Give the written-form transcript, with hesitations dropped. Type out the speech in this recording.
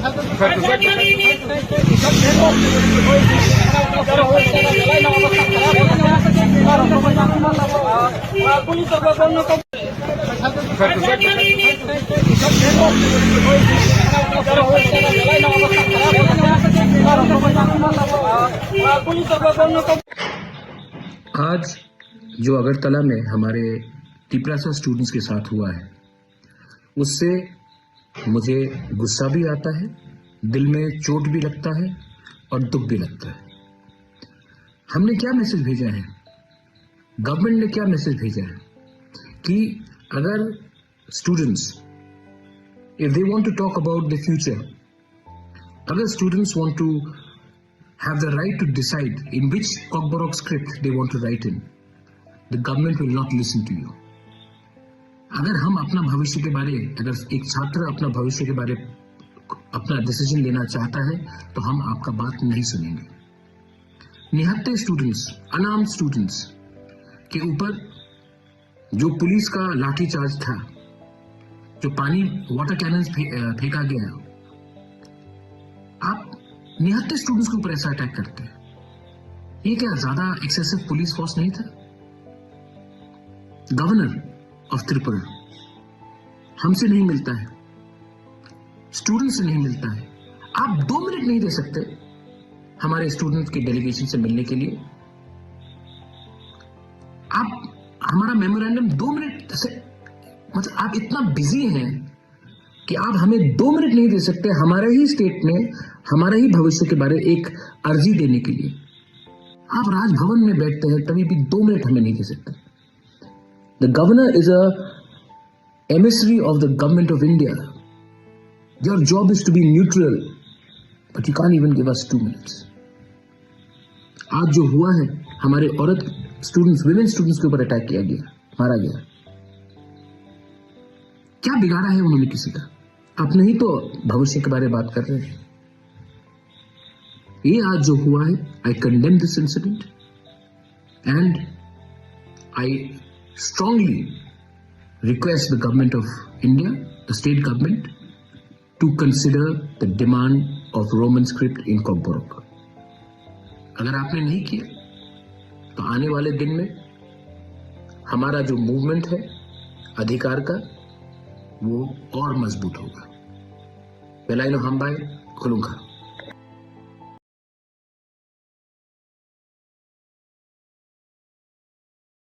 आज जो अगरतला में हमारे तिपरासा स्टूडेंट्स के साथ हुआ है, उससे मुझे गुस्सा भी आता है, दिल में चोट भी लगता है और दुख भी लगता है। हमने क्या मैसेज भेजा है, गवर्नमेंट ने क्या मैसेज भेजा है कि अगर students if they want to talk about the future, अगर students want to have the right to decide in which borok script they want to write in, the government will not listen to you. अगर हम अपना भविष्य के बारे, अगर एक छात्र अपना भविष्य के बारे अपना डिसीजन लेना चाहता है तो हम आपका बात नहीं सुनेंगे। निहत्थे स्टूडेंट्स, अनार्म्ड स्टूडेंट्स के ऊपर जो पुलिस का लाठीचार्ज था, जो पानी वाटर कैनन फेंका गया, आप निहत्थे स्टूडेंट्स के ऊपर ऐसा अटैक करते हैं, ये क्या ज्यादा एक्सेसिव पुलिस फोर्स नहीं था? गवर्नर ऑफ त्रिपुरा हमसे नहीं मिलता है, स्टूडेंट से नहीं मिलता है, आप 2 मिनट नहीं दे सकते हमारे स्टूडेंट्स की डेलीगेशन से मिलने के लिए? आप हमारा मेमोरेंडम 2 मिनट से, मतलब आप इतना बिजी हैं कि आप हमें 2 मिनट नहीं दे सकते हमारे ही स्टेट में हमारे ही भविष्य के बारे एक अर्जी देने के लिए? आप राजभवन में बैठते हैं तभी भी 2 मिनट हमें नहीं दे सकते। The governor is a emissary of the government of India. Your job is to be neutral, but you can't even give us 2 minutes. आज जो हुआ है, हमारे औरत स्टूडेंट्स, विमेन स्टूडेंट्स के ऊपर अटैक किया गया, मारा गया, क्या बिगाड़ा है उन्होंने किसी का? अपने ही तो भविष्य के बारे में बात कर रहे हैं। ये आज जो हुआ है, I condemn this incident and I strongly request the government of India, the state government, to consider the demand of Roman script in borok। अगर आपने नहीं किया तो आने वाले दिन में हमारा जो मूवमेंट है अधिकार का, वो और मजबूत होगा। बेलाइनो हम बाय खुलूंगा।